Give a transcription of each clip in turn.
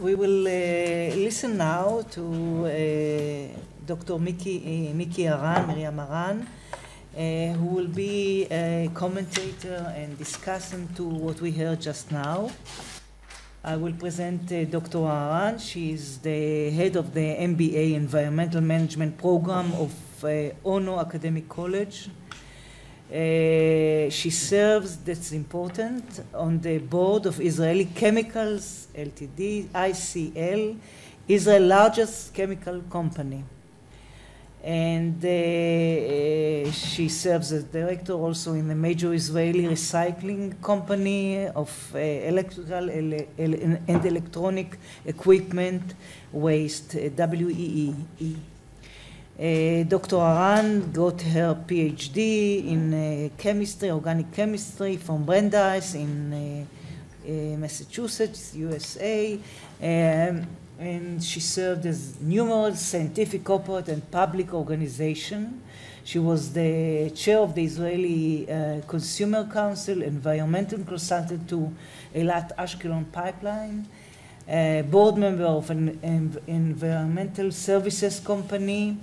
We will listen now to Dr. Miki Haran, Miriam Haran, who will be a commentator and discussant to what we heard just now. I will present Dr. Haran. She is the head of the MBA Environmental Management Program of Ono Academic College. She serves, that's important, on the board of Israeli Chemicals Ltd, ICL, Israel's largest chemical company. And she serves as director also in the major Israeli recycling company of electrical and electronic equipment waste, WEEE. Dr. Haran got her PhD in chemistry, organic chemistry from Brandeis in Massachusetts, USA. And she served as numerous scientific, corporate, and public organizations. She was the chair of the Israeli Consumer Council, environmental consultant to Eilat Ashkelon Pipeline, board member of an environmental services company,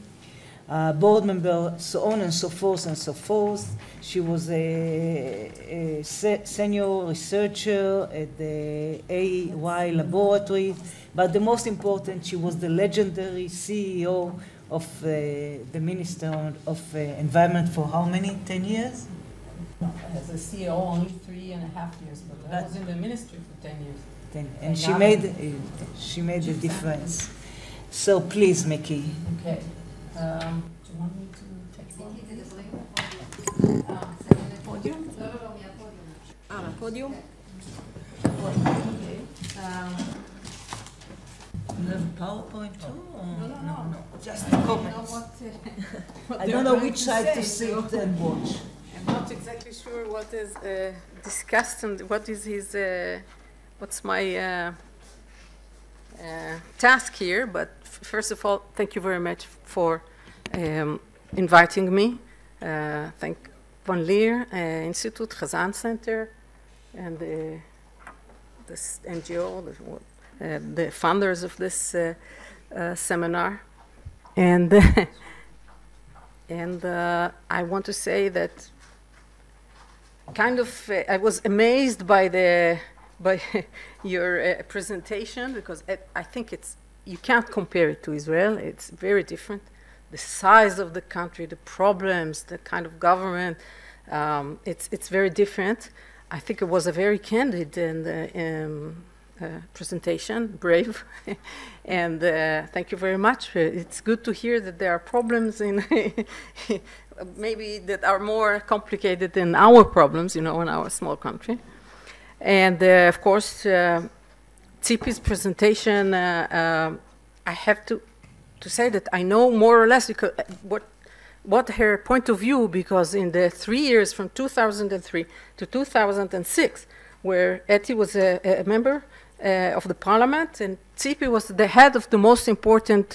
board member, so on and so forth and so forth. She was a senior researcher at the AY laboratory, but the most important, she was the legendary CEO of the Minister of Environment for how many, 10 years? As a CEO, only 3.5 years, but I was in the ministry for 10 years. And she made a difference. So please, Miki. Okay. Do you want me to take one? Podium? Podium? Okay. You have PowerPoint too? No. Just comments. I don't know which side to sit and watch. I'm not exactly sure what is Discussant, what is his, what's my task here, but first of all, thank you very much for inviting me. Thank Van Leer Institute, Haran Center, and this NGO, the founders of this seminar. And I want to say that kind of I was amazed by your presentation, because I think you can't compare it to Israel. It's very different. The size of the country, the problems, the kind of government, it's very different. I think it was a very candid and presentation, brave, and thank you very much. It's good to hear that there are problems in maybe that are more complicated than our problems, in our small country. And of course, Tzipi's presentation, I have to say that I know more or less because what her point of view, because in the 3 years from 2003 to 2006, where Eti was a member of the parliament and Tzipi was the head of the most important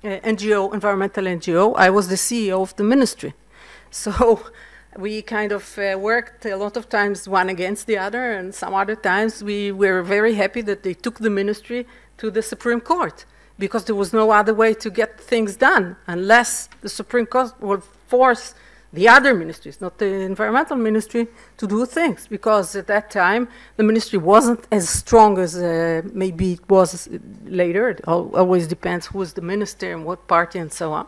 NGO, environmental NGO, I was the CEO of the ministry. So we kind of worked a lot of times one against the other, and some other times we were very happy that they took the ministry to the Supreme Court, because there was no other way to get things done unless the Supreme Court would force the other ministries, not the environmental ministry, to do things, because at that time the ministry wasn't as strong as maybe it was later. It always depends who is the minister and what party and so on.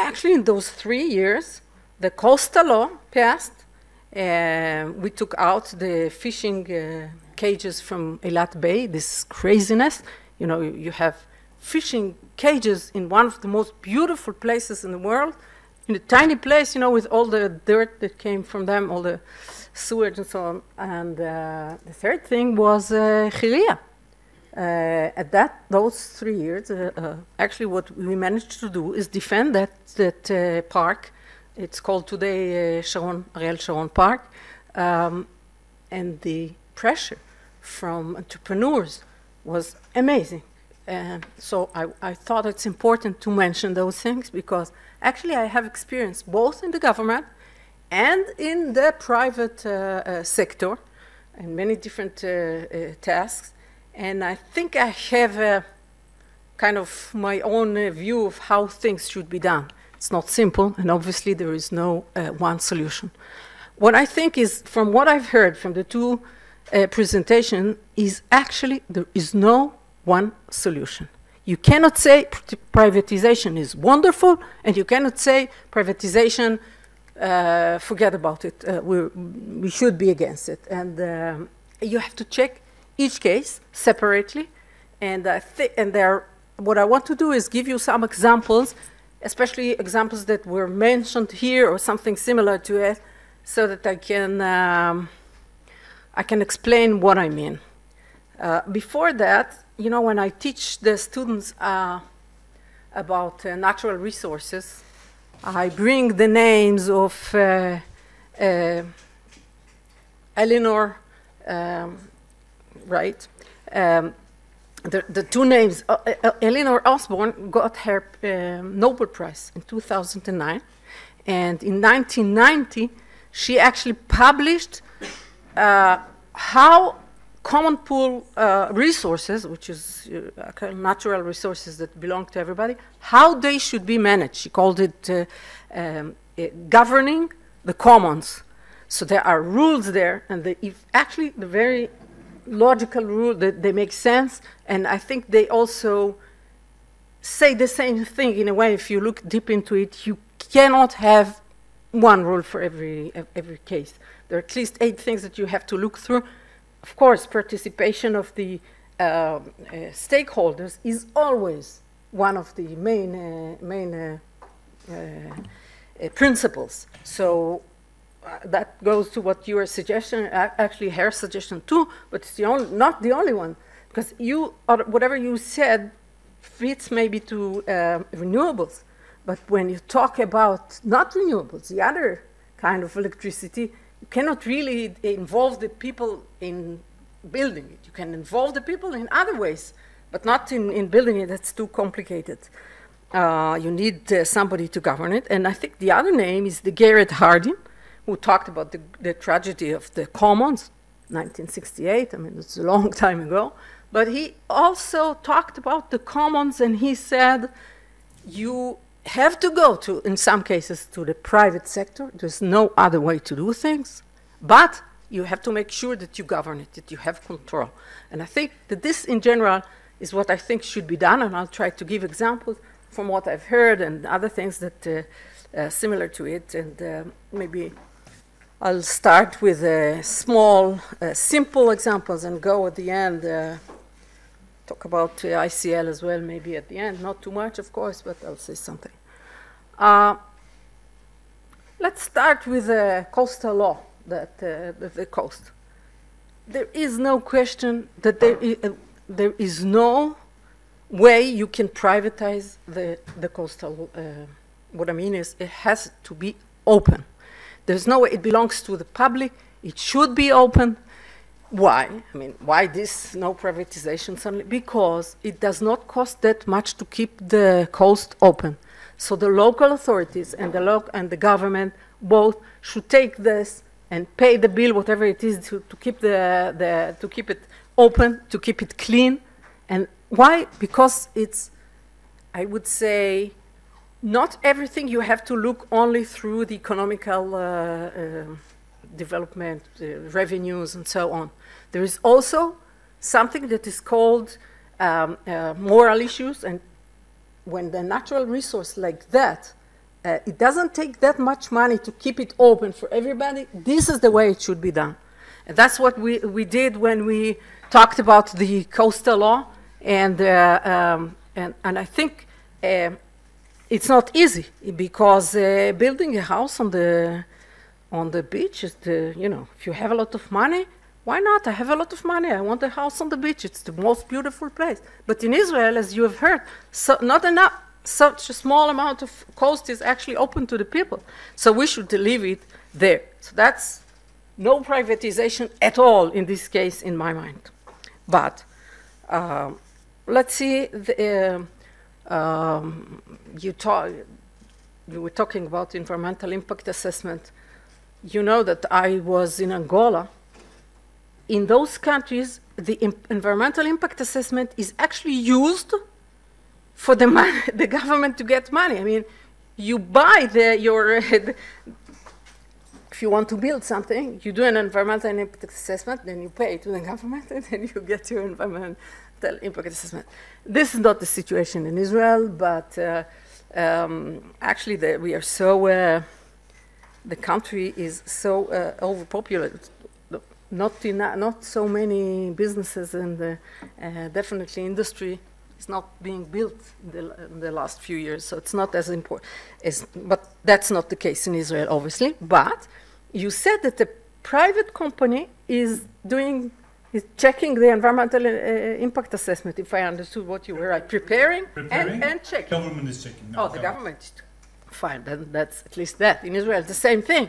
Actually, in those 3 years, the coastal law passed. We took out the fishing cages from Eilat Bay, this craziness. You have fishing cages in one of the most beautiful places in the world, in a tiny place, with all the dirt that came from them, all the sewage and so on. And the third thing was Chiria. At those 3 years, actually what we managed to do is defend that park. It's called today Ariel Sharon Park. And the pressure from entrepreneurs was amazing. So I thought it's important to mention those things, because actually I have experience both in the government and in the private sector. and many different tasks. And I think I have a kind of my own view of how things should be done. It's not simple, and obviously there is no one solution. What I think is, from what I've heard from the two presentations, is actually there is no one solution. You cannot say privatization is wonderful, and you cannot say privatization, forget about it, we should be against it. And you have to check each case separately. And what I want to do is give you some examples, especially examples that were mentioned here or something similar to it, so that I can explain what I mean. Before that, you know, when I teach the students about natural resources, I bring the names of Eleanor, right? The two names, Eleanor Osborne got her Nobel Prize in 2009, and in 1990, she actually published how common pool resources, which is natural resources that belong to everybody, how they should be managed. She called it governing the commons. So there are rules there, and actually the very logical rule that they make sense, and I think they also say the same thing in a way. If you look deep into it, you cannot have one rule for every case. There are at least 8 things that you have to look through. Of course, participation of the stakeholders is always one of the main principles. So that goes to what you were suggesting, actually her suggestion too, but it's not the only one, because whatever you said fits maybe to renewables, but when you talk about not renewables, the other kind of electricity, you cannot really involve the people in building it. You can involve the people in other ways, but not in building it. That's too complicated. You need somebody to govern it. And I think the other name is the Garrett Hardin, who talked about the tragedy of the commons, 1968. I mean, it's a long time ago. But he also talked about the commons, and he said, you have to go to, in some cases, to the private sector. There's no other way to do things. But you have to make sure that you govern it, that you have control. And I think that this, in general, is what I think should be done. And I'll try to give examples from what I've heard and other things that similar to it. And maybe I'll start with small, simple examples and go at the end, talk about ICL as well, maybe at the end. Not too much, of course, but I'll say something. Let's start with the coastal law, the coast. There is no question that there is no way you can privatize the coastal. What I mean is it has to be open. There's no way it belongs to the public. It should be open. Why? I mean, why this no privatization suddenly? Because it does not cost that much to keep the coast open. So the local authorities and the government both should take this and pay the bill, whatever it is, to keep to keep it open, to keep it clean. And why? Because it's, I would say, not everything you have to look only through the economical development, revenues, and so on. There is also something that is called moral issues, and when the natural resource like that, it doesn't take that much money to keep it open for everybody. This is the way it should be done. And that's what we did when we talked about the coastal law, and I think it's not easy, because building a house on the beach is if you have a lot of money, why not? I have a lot of money. I want a house on the beach. It's the most beautiful place. But in Israel, as you have heard, not enough. Such a small amount of coast is actually open to the people. So we should leave it there. So that's no privatization at all in this case, in my mind. But let's see. You were talking about environmental impact assessment. You know that I was in Angola in those countries, the environmental impact assessment is actually used for the money, the government to get money. I mean, you buy if you want to build something, you do an environmental impact assessment, then you pay to the government, and then you get your environmental impact assessment. This is not the situation in Israel, but actually we are so, the country is so overpopulated. Not so many businesses, and definitely industry is not being built in the last few years, so it's not as important. But that's not the case in Israel, obviously. But you said that the private company is checking the environmental impact assessment, if I understood what you were preparing and checking. Government is checking. No, the government. Fine, then that's at least that. In Israel, it's the same thing.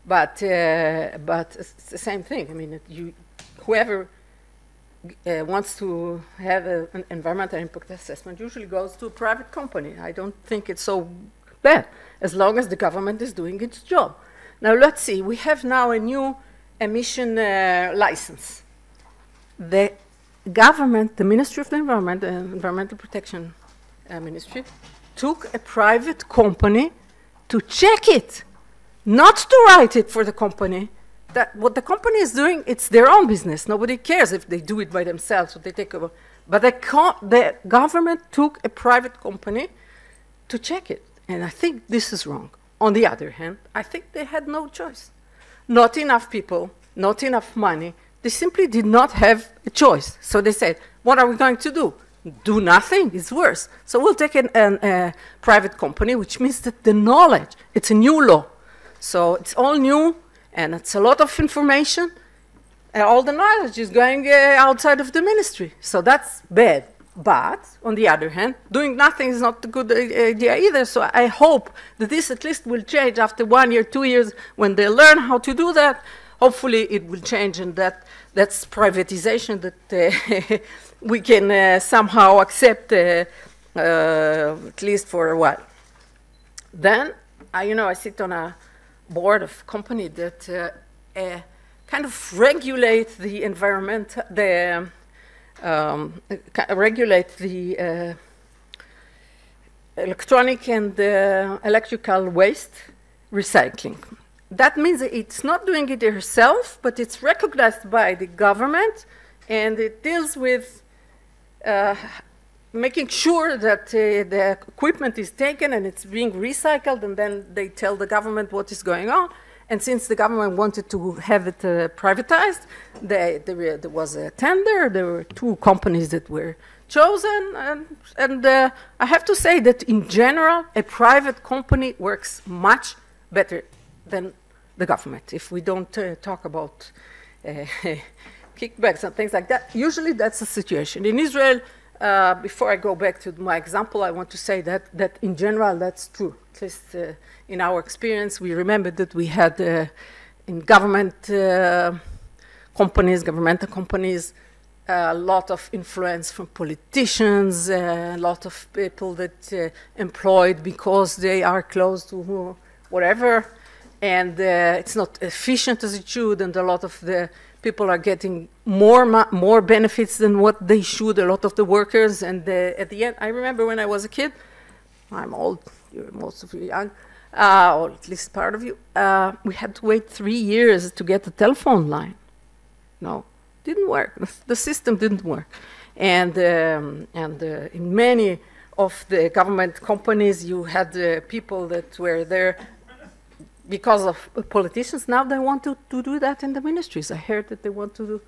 But it's the same thing. I mean, whoever wants to have an environmental impact assessment usually goes to a private company. I don't think it's so bad, as long as the government is doing its job. Now, let's see. We have now a new emission license. The government, the Ministry of the Environment, the Environmental Protection Ministry, took a private company to check it, not to write it for the company. That what the company is doing, it's their own business. Nobody cares if they do it by themselves or they take over. But the government took a private company to check it. And I think this is wrong. On the other hand, I think they had no choice. Not enough people, not enough money. They simply did not have a choice. So they said, what are we going to do? Do nothing? It's worse. So we'll take a private company, which means that the knowledge, it's a new law. So it's all new, and it's a lot of information, and all the knowledge is going outside of the ministry. So that's bad. But, on the other hand, doing nothing is not a good idea either. So I hope that this at least will change after 1 year, 2 years, when they learn how to do that. Hopefully it will change, and that's privatization that we can somehow accept, at least for a while. Then, I sit on a board of company that kind of regulate the environment, regulate the electronic and electrical waste recycling. That means it's not doing it herself, but it's recognized by the government, and it deals with making sure that the equipment is taken and it's being recycled, and then they tell the government what is going on. And since the government wanted to have it privatized, there was a tender. There were 2 companies that were chosen. And I have to say that in general, a private company works much better than the government. If we don't talk about kickbacks and things like that, usually that's the situation. In Israel, before I go back to my example, I want to say that in general, that's true. At least in our experience, we remember that we had in governmental companies, a lot of influence from politicians, a lot of people that employed because they are close to whatever, and it's not efficient as it should, and a lot of the people are getting more benefits than what they should, a lot of the workers, and at the end, I remember when I was a kid, I'm old, most of you young, or at least part of you, we had to wait 3 years to get a telephone line. No, didn't work. The system didn't work. And in many of the government companies, you had people that were there because of politicians. Now they want to do that in the ministries. I heard that they want to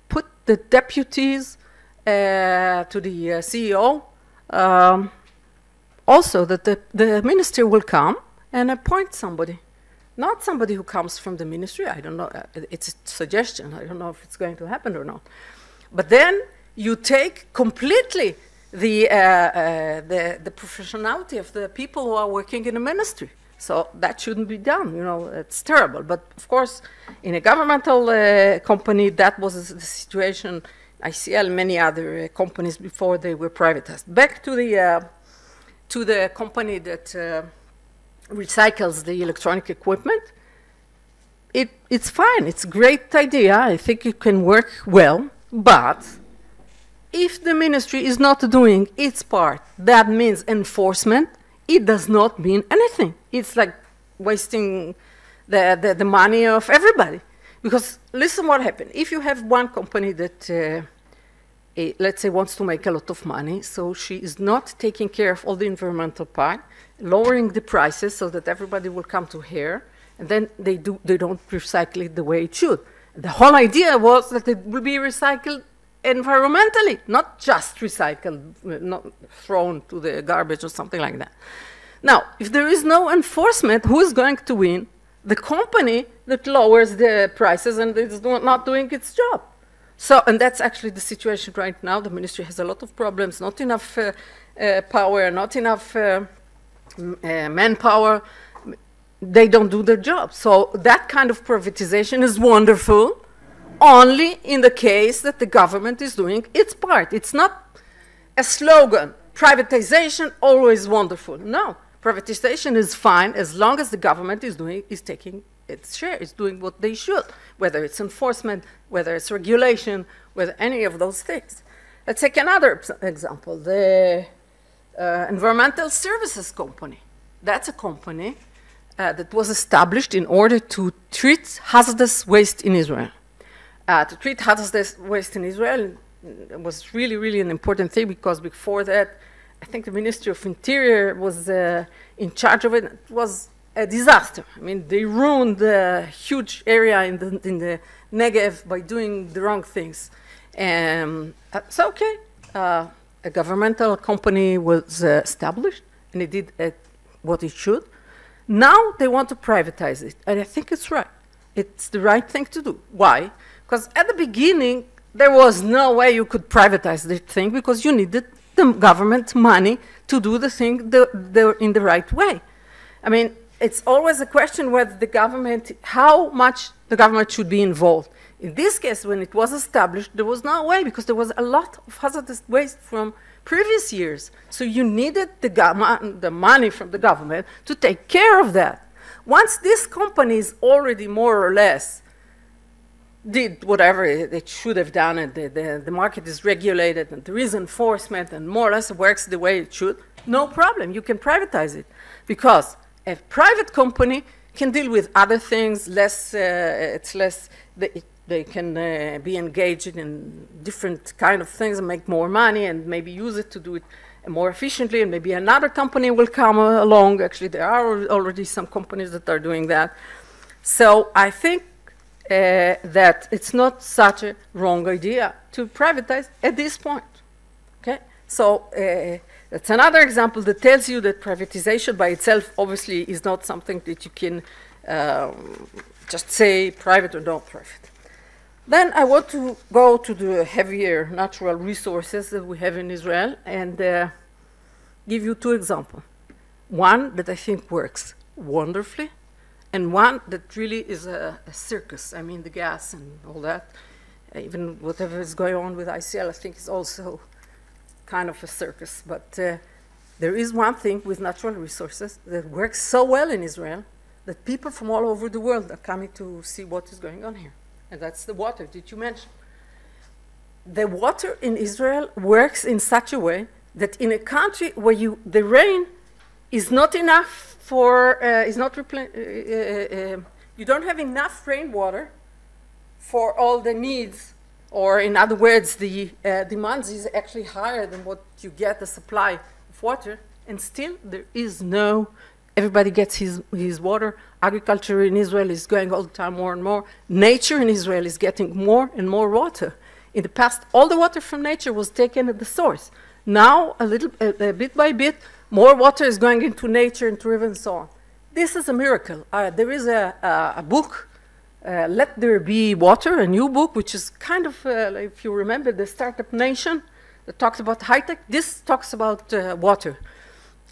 put the deputies to the CEO. Also, that the minister will come and appoint somebody. Not somebody who comes from the ministry. I don't know. It's a suggestion. I don't know if it's going to happen or not. But then you take completely the professionality of the people who are working in the ministry. So that shouldn't be done. It's terrible. But of course, in a governmental company, that was the situation. ICL, many other companies before they were privatized. Back to the company that recycles the electronic equipment. it's fine. It's a great idea. I think it can work well. But if the ministry is not doing its part, that means enforcement, it does not mean anything. It's like wasting the money of everybody. Because listen what happened. If you have one company that, let's say, wants to make a lot of money, so she is not taking care of all the environmental part, lowering the prices so that everybody will come to her, and then they don't recycle it the way it should. The whole idea was that it will be recycled environmentally, not just recycled, not thrown to the garbage or something like that. Now, if there is no enforcement, who is going to win? The company that lowers the prices and is not doing its job. So, and that's actually the situation right now. The ministry has a lot of problems, not enough power, not enough manpower. They don't do their job. So that kind of privatization is wonderful only in the case that the government is doing its part. It's not a slogan, privatization, always wonderful. No, privatization is fine as long as the government is taking its share, is doing what they should, whether it's enforcement, whether it's regulation, whether any of those things. Let's take another example, the Environmental Services Company. That's a company that was established in order to treat hazardous waste in Israel. To treat hazardous waste in Israel was really, really an important thing, because before that, I think the Ministry of Interior was in charge of it. It was a disaster. I mean, they ruined a huge area in the Negev by doing the wrong things. So, okay, a governmental company was established, and it did what it should. Now they want to privatize it, and I think it's right. It's the right thing to do. Why? Because at the beginning, there was no way you could privatize the thing, because you needed the government money to do the thing in the right way. I mean, it's always a question whether the government, how much the government should be involved. In this case, when it was established, there was no way, because there was a lot of hazardous waste from previous years. So you needed the money from the government to take care of that. Once this company is already more or less did whatever it should have done, and the market is regulated, and there is enforcement, and more or less works the way it should, no problem, you can privatize it. Because a private company can deal with other things, they can be engaged in different kind of things and make more money, and maybe use it to do it more efficiently, and maybe another company will come along. Actually, there are already some companies that are doing that. So I think that it's not such a wrong idea to privatize at this point. Okay, so that's another example that tells you that privatization by itself obviously is not something that you can just say private or not private. Then I want to go to the heavier natural resources that we have in Israel and give you two examples. One that I think works wonderfully, and one that really is a circus. I mean, the gas and all that, even whatever is going on with ICL, I think is also kind of a circus. But there is one thing with natural resources that works so well in Israel that people from all over the world are coming to see what is going on here. And that's the water that you mentioned. The water in Israel works in such a way that in a country where the rain is not enough for, you don't have enough rainwater for all the needs, or in other words, the demand is actually higher than what you get the supply of water, and still there is no, everybody gets his water. Agriculture in Israel is going all the time more and more. Nature in Israel is getting more and more water. In the past, all the water from nature was taken at the source. Now, bit by bit, more water is going into nature, into rivers, and so on. This is a miracle. There is a book, Let There Be Water, a new book, which is kind of, if you remember, the Startup Nation that talks about high-tech. This talks about water.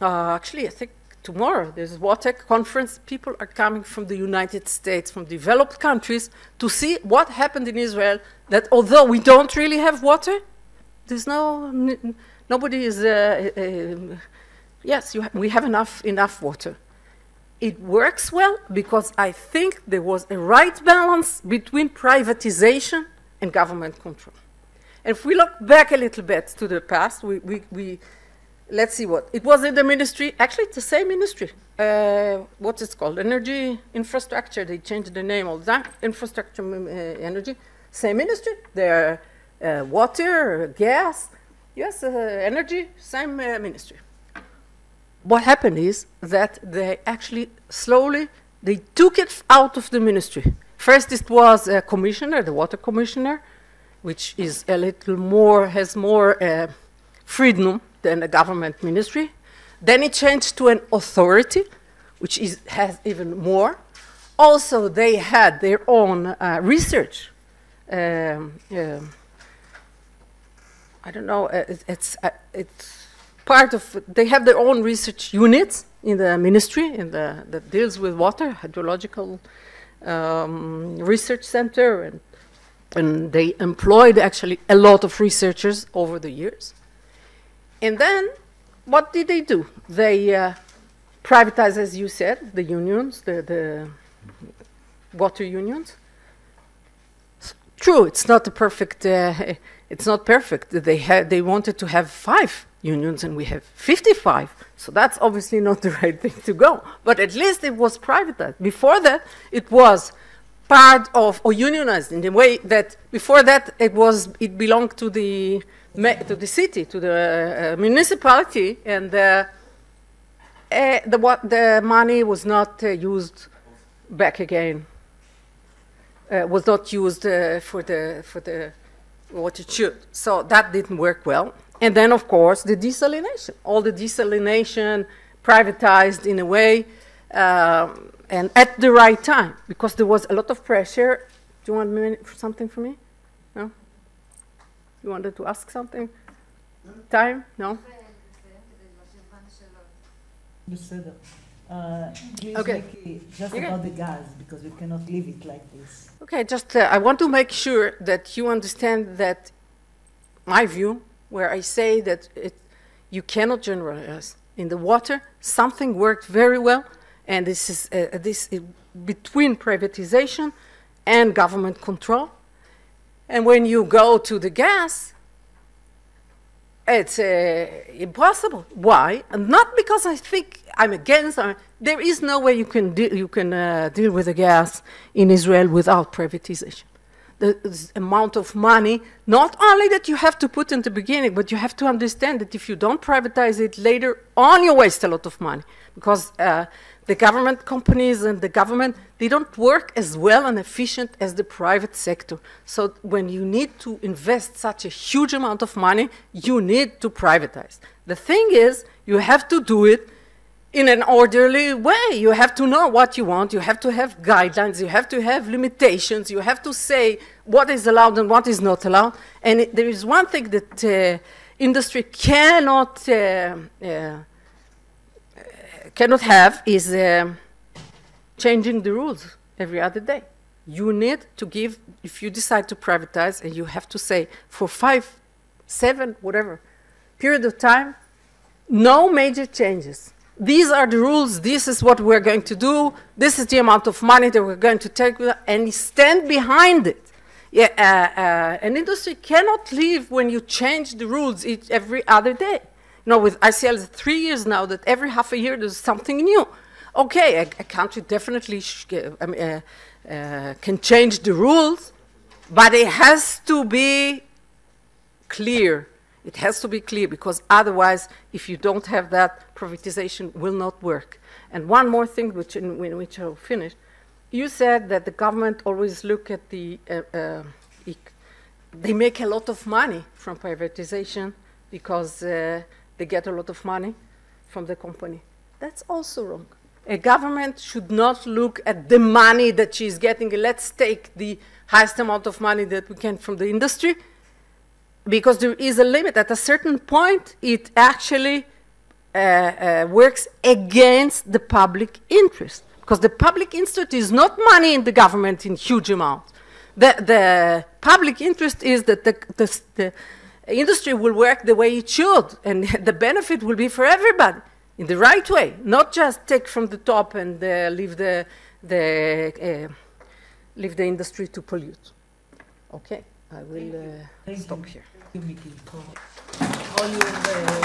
Actually, I think tomorrow there's a water conference. People are coming from the United States, from developed countries, to see what happened in Israel, that although we don't really have water, there's nobody is, yes, we have enough water. it works well because I think there was a right balance between privatization and government control. And if we look back a little bit to the past, let's see what. It was in the ministry, actually it's the same ministry. What is called? Energy infrastructure. They changed the name all the time. Infrastructure, energy. Same ministry. They're water, gas. Yes, energy, same ministry. What happened is that they actually slowly, they took it out of the ministry. First it was a commissioner, the water commissioner, which is a little more, has more freedom than a government ministry. Then it changed to an authority, which has even more. Also, they had their own research. I don't know, it's part of, they have their own research units in the ministry that deals with water, hydrological research center, and they employed actually a lot of researchers over the years. And then, what did they do? They privatized, as you said, the unions, the water unions. True, it's not a perfect, it's not perfect. They wanted to have 5 unions and we have 55. So that's obviously not the right thing to go. But at least it was privatized. Before that, it was part of, or unionized in the way that before that it belonged to the city, to the municipality, and the money was not used back again. Was not used for the what it should. So that didn't work well. And then, of course, the desalination. All the desalination privatized in a way, and at the right time, because there was a lot of pressure. Do you want something from me? No? You wanted to ask something? Time? No? Please Okay. make it just about the gas, because we cannot leave it like this. Okay, just I want to make sure that you understand that my view, where I say that you cannot generalize. In the water, something worked very well, and this is between privatization and government control. And when you go to the gas, it's impossible. Why? And not because I think I'm against. There is no way you can deal with the gas in Israel without privatization. The amount of money, not only that you have to put in the beginning, but you have to understand that if you don't privatize it later on, you waste a lot of money. Because the government companies and the government, they don't work as well and efficient as the private sector. So when you need to invest such a huge amount of money, you need to privatize. The thing is, you have to do it in an orderly way. You have to know what you want. You have to have guidelines. You have to have limitations. You have to say what is allowed and what is not allowed. And there is one thing that industry cannot have is changing the rules every other day. You need to give, if you decide to privatize, and you have to say for 5, 7, whatever period of time, no major changes. These are the rules, this is what we're going to do, this is the amount of money that we're going to take, and stand behind it. Yeah, an industry cannot live when you change the rules every other day. You know, with ICL, it's 3 years now that every half a year there's something new. Okay, a country definitely can change the rules, but it has to be clear. It has to be clear, because otherwise, if you don't have that, privatization will not work. And one more thing, in which I'll finish. You said that the government always look at they make a lot of money from privatization because they get a lot of money from the company. That's also wrong. A government should not look at the money that she's getting. Let's take the highest amount of money that we can from the industry, because there is a limit. At a certain point, it actually works against the public interest, because the public interest is not money in the government in huge amounts. The public interest is that the industry will work the way it should, and the benefit will be for everybody. in the right way, not just take from the top and leave the industry to pollute. Okay, I will stop here. Thank you, Miki, for all your